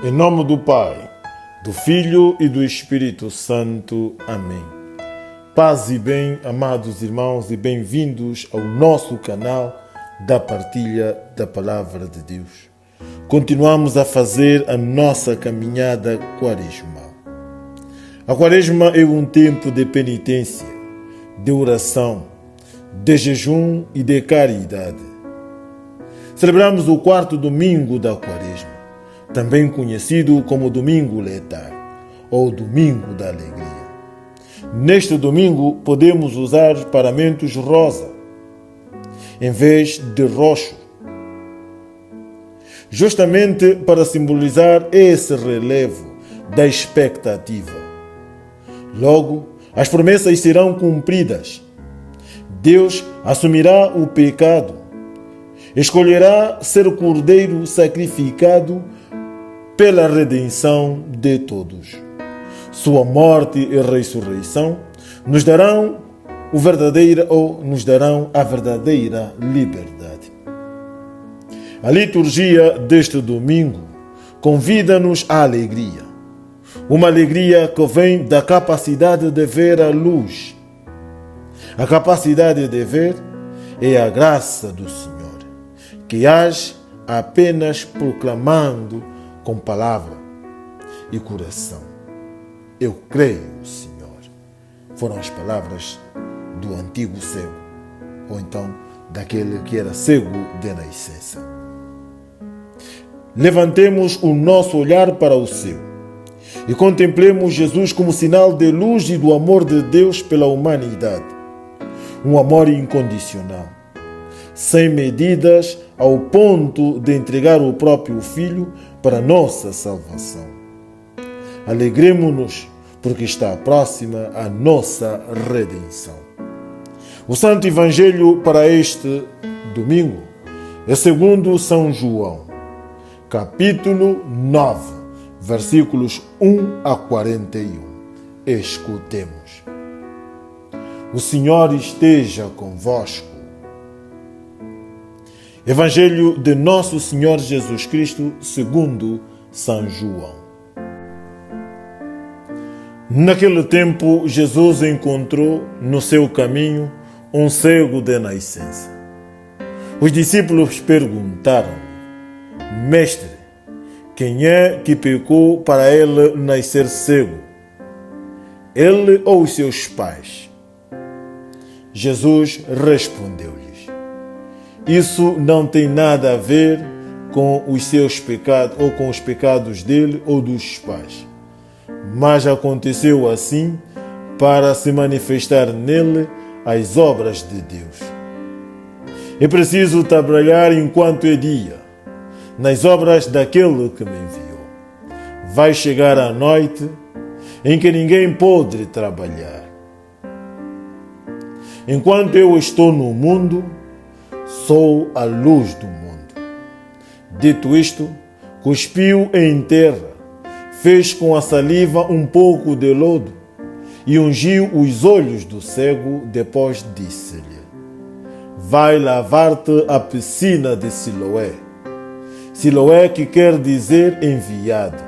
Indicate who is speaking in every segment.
Speaker 1: Em nome do Pai, do Filho e do Espírito Santo. Amém. Paz e bem, amados irmãos, e bem-vindos ao nosso canal da partilha da Palavra de Deus. Continuamos a fazer a nossa caminhada quaresmal. A quaresma é um tempo de penitência, de oração, de jejum e de caridade. Celebramos o quarto domingo da quaresma, também conhecido como Domingo Letar, ou Domingo da Alegria. Neste domingo podemos usar paramentos rosa, em vez de roxo, justamente para simbolizar esse relevo da expectativa. Logo, as promessas serão cumpridas. Deus assumirá o pecado, escolherá ser o cordeiro sacrificado pela redenção de todos. Sua morte e ressurreição nos darão a verdadeira liberdade. A liturgia deste domingo convida-nos à alegria. Uma alegria que vem da capacidade de ver a luz. A capacidade de ver é a graça do Senhor, que age apenas proclamando com palavra e coração. Eu creio, Senhor. Foram as palavras do antigo cego, ou então daquele que era cego de nascença. Levantemos o nosso olhar para o céu e contemplemos Jesus como sinal de luz e do amor de Deus pela humanidade. Um amor incondicional, sem medidas, ao ponto de entregar o próprio Filho para nossa salvação. Alegremo-nos, porque está próxima a nossa redenção. O Santo Evangelho para este domingo é segundo São João, capítulo 9, versículos 1 a 41. Escutemos. O Senhor esteja convosco. Evangelho de Nosso Senhor Jesus Cristo segundo São João. Naquele tempo, Jesus encontrou no seu caminho um cego de nascença. Os discípulos perguntaram: Mestre, quem é que pecou para ele nascer cego? Ele ou os seus pais? Jesus respondeu-lhes: Isso não tem nada a ver com os seus pecados ou com os pecados dele ou dos pais. Mas aconteceu assim para se manifestar nele as obras de Deus. É preciso trabalhar enquanto é dia, nas obras daquele que me enviou. Vai chegar a noite em que ninguém pode trabalhar. Enquanto eu estou no mundo, sou a luz do mundo. Dito isto, cuspiu em terra, fez com a saliva um pouco de lodo e ungiu os olhos do cego, depois disse-lhe: Vai lavar-te à piscina de Siloé. Siloé que quer dizer enviado.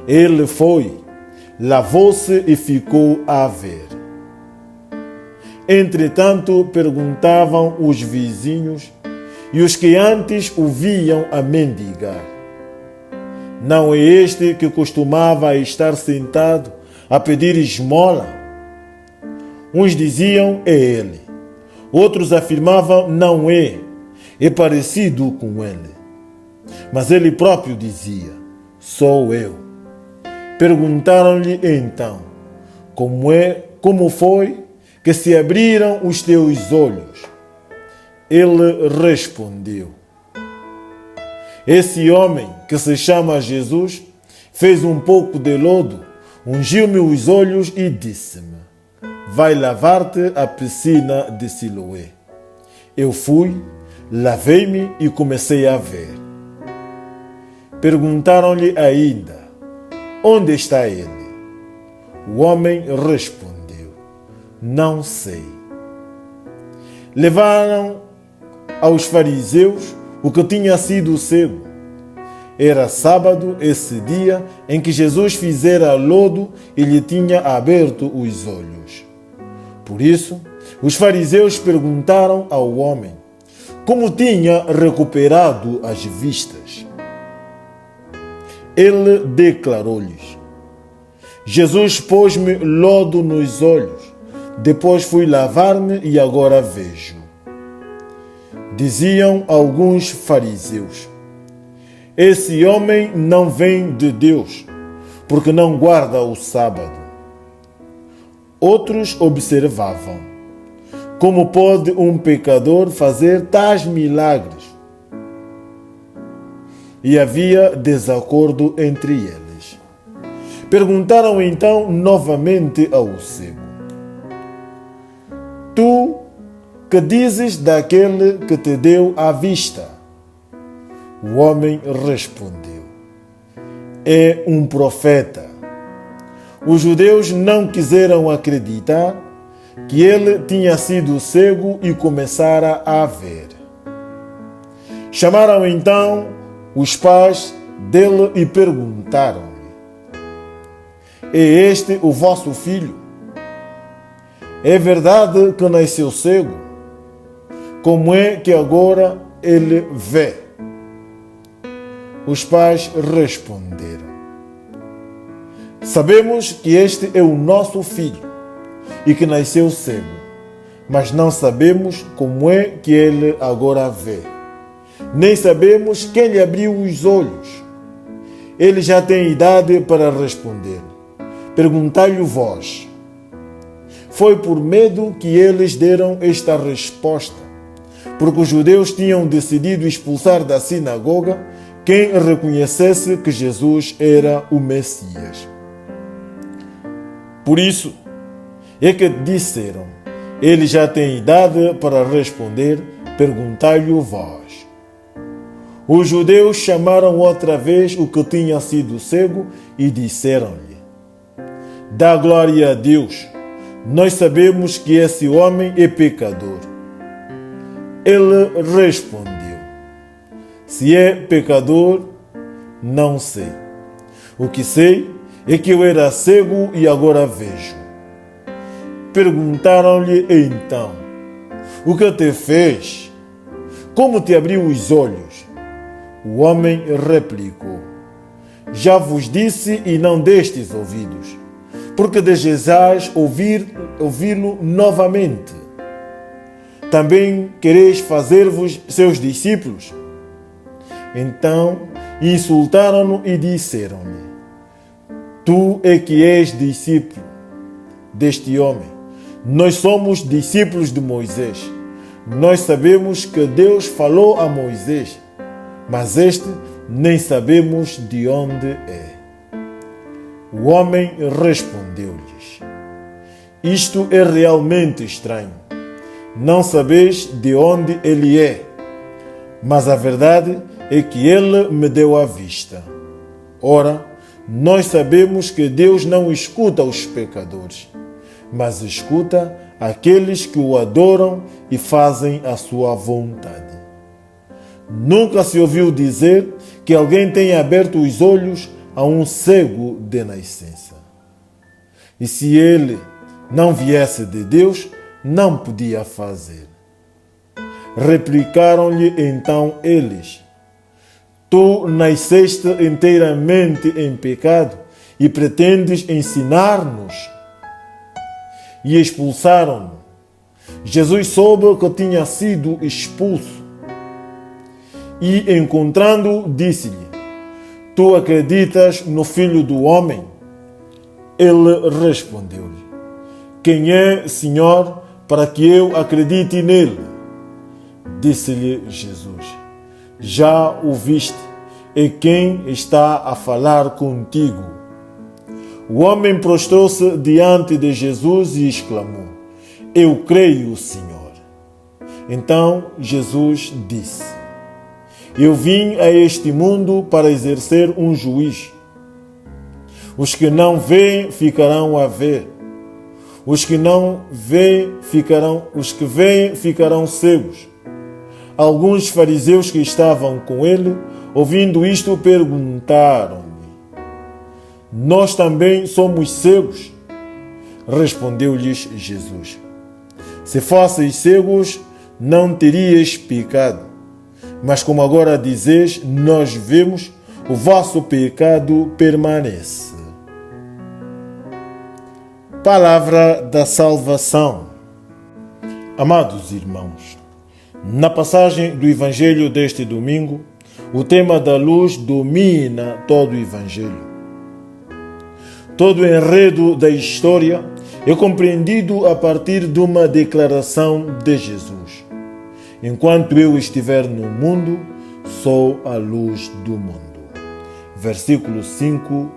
Speaker 1: Ele foi, lavou-se e ficou a ver. Entretanto, perguntavam os vizinhos e os que antes o viam a mendigar: Não é este que costumava estar sentado a pedir esmola? Uns diziam: É ele. Outros afirmavam: Não é, é parecido com ele. Mas ele próprio dizia: Sou eu. Perguntaram-lhe então: Como foi que se abriram os teus olhos? Ele respondeu: Esse homem que se chama Jesus fez um pouco de lodo, ungiu-me os olhos e disse-me: Vai lavar-te à piscina de Siloé. Eu fui, lavei-me e comecei a ver. Perguntaram-lhe ainda: Onde está ele? O homem respondeu: Não sei. Levaram aos fariseus o que tinha sido cego. Era sábado, esse dia em que Jesus fizera lodo e lhe tinha aberto os olhos. Por isso, os fariseus perguntaram ao homem como tinha recuperado as vistas. Ele declarou-lhes: Jesus pôs-me lodo nos olhos, depois fui lavar-me e agora vejo. Diziam alguns fariseus: esse homem não vem de Deus, porque não guarda o sábado. Outros observavam: como pode um pecador fazer tais milagres? E havia desacordo entre eles. Perguntaram então novamente ao cego: tu que dizes daquele que te deu a vista? O homem respondeu: é um profeta. Os judeus não quiseram acreditar que ele tinha sido cego e começara a ver. Chamaram então os pais dele e perguntaram-lhe: é este o vosso filho? É verdade que nasceu cego? Como é que agora ele vê? Os pais responderam: sabemos que este é o nosso filho e que nasceu cego, mas não sabemos como é que ele agora vê. Nem sabemos quem lhe abriu os olhos. Ele já tem idade para responder. Perguntai-lhe vós. Foi por medo que eles deram esta resposta, porque os judeus tinham decidido expulsar da sinagoga quem reconhecesse que Jesus era o Messias. Por isso é que disseram: ele já tem idade para responder, perguntai-lhe vós. Os judeus chamaram outra vez o que tinha sido cego e disseram-lhe: dá glória a Deus, nós sabemos que esse homem é pecador. Ele respondeu: se é pecador, não sei. O que sei é que eu era cego e agora vejo. Perguntaram-lhe então: o que te fez? Como te abriu os olhos? O homem replicou: já vos disse e não destes ouvidos, porque desejais ouvi-lo novamente. Também quereis fazer-vos seus discípulos? Então insultaram-no e disseram-lhe: tu é que és discípulo deste homem. Nós somos discípulos de Moisés. Nós sabemos que Deus falou a Moisés, mas este nem sabemos de onde é. O homem respondeu-lhes: isto é realmente estranho. Não sabeis de onde ele é, mas a verdade é que ele me deu a vista. Ora, nós sabemos que Deus não escuta os pecadores, mas escuta aqueles que o adoram e fazem a sua vontade. Nunca se ouviu dizer que alguém tenha aberto os olhos a um cego de nascença. E se ele não viesse de Deus, não podia fazer. Replicaram-lhe então eles: tu nasceste inteiramente em pecado e pretendes ensinar-nos? E expulsaram-no. Jesus soube que tinha sido expulso e, encontrando-o, disse-lhe: tu acreditas no Filho do Homem? Ele respondeu-lhe: quem é, Senhor, para que eu acredite nele? Disse-lhe Jesus: já o viste, é quem está a falar contigo. O homem prostrou-se diante de Jesus e exclamou: eu creio, Senhor. Então Jesus disse: eu vim a este mundo para exercer um juízo. Os que não veem ficarão a ver. Os que veem ficarão cegos. Alguns fariseus que estavam com ele, ouvindo isto, perguntaram-lhe: Nós também somos cegos? Respondeu-lhes Jesus: Se fosseis cegos, não teríeis pecado. Mas como agora dizeis, nós vemos, o vosso pecado permanece. Palavra da salvação. Amados irmãos, na passagem do Evangelho deste domingo, o tema da luz domina todo o Evangelho. Todo o enredo da história é compreendido a partir de uma declaração de Jesus: Enquanto eu estiver no mundo, sou a luz do mundo. Versículo 5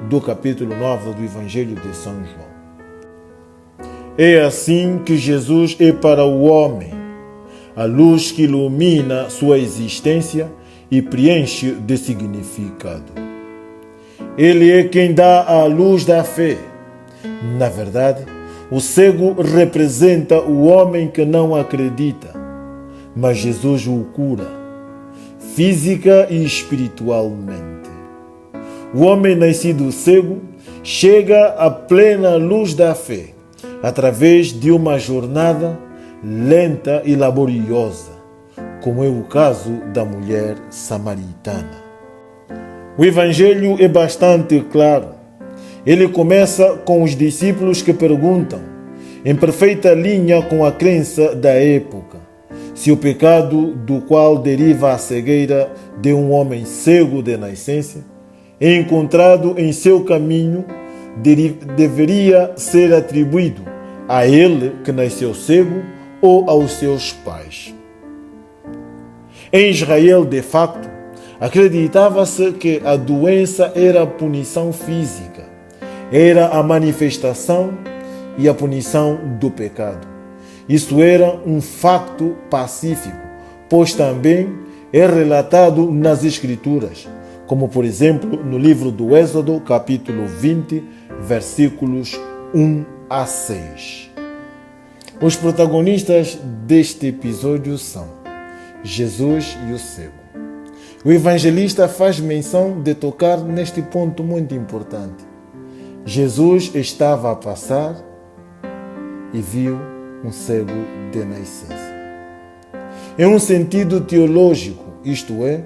Speaker 1: do capítulo 9 do Evangelho de São João. É assim que Jesus é para o homem, a luz que ilumina sua existência e preenche de significado. Ele é quem dá a luz da fé. Na verdade, o cego representa o homem que não acredita, mas Jesus o cura, física e espiritualmente. O homem nascido cego chega à plena luz da fé, através de uma jornada lenta e laboriosa, como é o caso da mulher samaritana. O Evangelho é bastante claro. Ele começa com os discípulos que perguntam, em perfeita linha com a crença da época, se o pecado do qual deriva a cegueira de um homem cego de nascença é encontrado em seu caminho, deveria ser atribuído a ele que nasceu cego ou aos seus pais. Em Israel, de facto, acreditava-se que a doença era a punição física, era a manifestação e a punição do pecado. Isso era um facto pacífico, pois também é relatado nas Escrituras, como por exemplo no livro do Êxodo, capítulo 20, versículos 1 a 6. Os protagonistas deste episódio são Jesus e o cego. O evangelista faz menção de tocar neste ponto muito importante. Jesus estava a passar e viu um cego de nascença. Em um sentido teológico, isto é,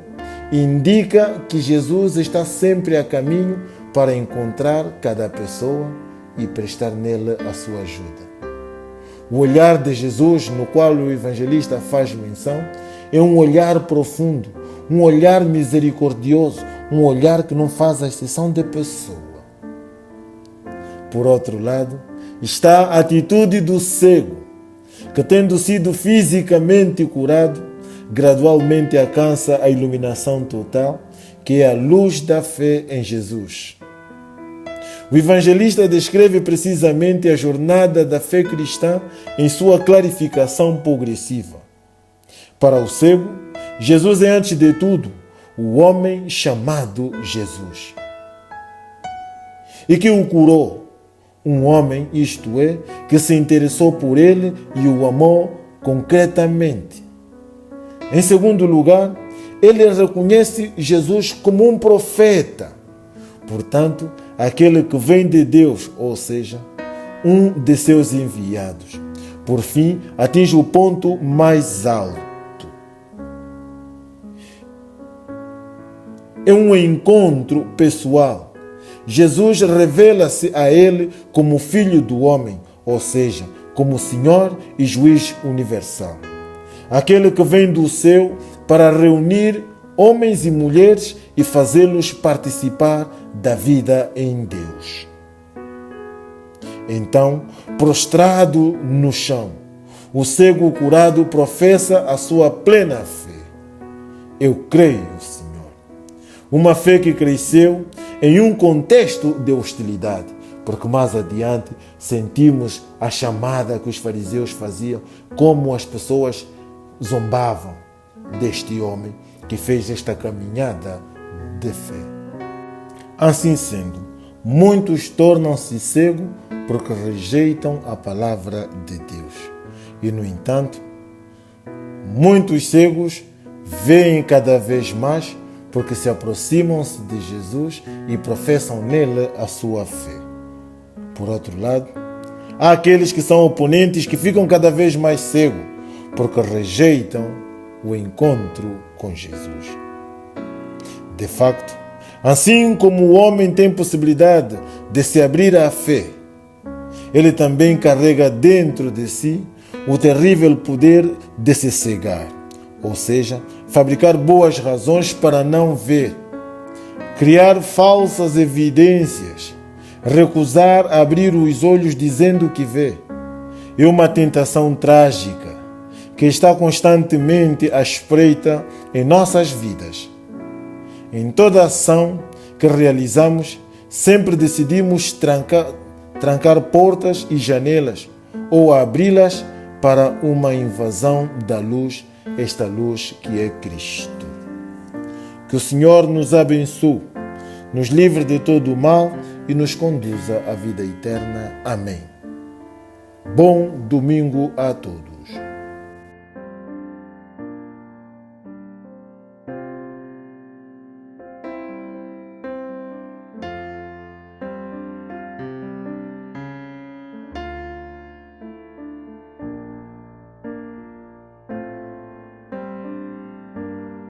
Speaker 1: indica que Jesus está sempre a caminho para encontrar cada pessoa e prestar nela a sua ajuda. O olhar de Jesus, no qual o evangelista faz menção, é um olhar profundo, um olhar misericordioso, um olhar que não faz exceção de pessoa. Por outro lado, está a atitude do cego, que tendo sido fisicamente curado, gradualmente alcança a iluminação total, que é a luz da fé em Jesus. O evangelista descreve precisamente a jornada da fé cristã em sua clarificação progressiva. Para o cego, Jesus é antes de tudo o homem chamado Jesus, e que o curou. Um homem, isto é, que se interessou por ele e o amou concretamente. Em segundo lugar, ele reconhece Jesus como um profeta, portanto, aquele que vem de Deus, ou seja, um de seus enviados. Por fim, atinge o ponto mais alto. É um encontro pessoal. Jesus revela-se a ele como Filho do homem, ou seja, como Senhor e Juiz universal. Aquele que vem do céu para reunir homens e mulheres e fazê-los participar da vida em Deus. Então, prostrado no chão, o cego curado professa a sua plena fé. Eu creio, Senhor. Uma fé que cresceu em um contexto de hostilidade, porque mais adiante sentimos a chamada que os fariseus faziam, como as pessoas zombavam deste homem que fez esta caminhada de fé. Assim sendo, muitos tornam-se cegos porque rejeitam a palavra de Deus. E, no entanto, Muitos cegos veem cada vez mais porque se aproximam-se de Jesus e professam nele a sua fé. Por outro lado, há aqueles que são oponentes que ficam cada vez mais cegos porque rejeitam o encontro com Jesus. De facto, assim como o homem tem possibilidade de se abrir à fé, ele também carrega dentro de si o terrível poder de se cegar, ou seja, fabricar boas razões para não ver, criar falsas evidências, recusar abrir os olhos dizendo que vê. É uma tentação trágica que está constantemente à espreita em nossas vidas. Em toda ação que realizamos, sempre decidimos trancar portas e janelas ou abri-las para uma invasão da luz, esta luz que é Cristo. Que o Senhor nos abençoe, nos livre de todo o mal e nos conduza à vida eterna. Amém. Bom domingo a todos.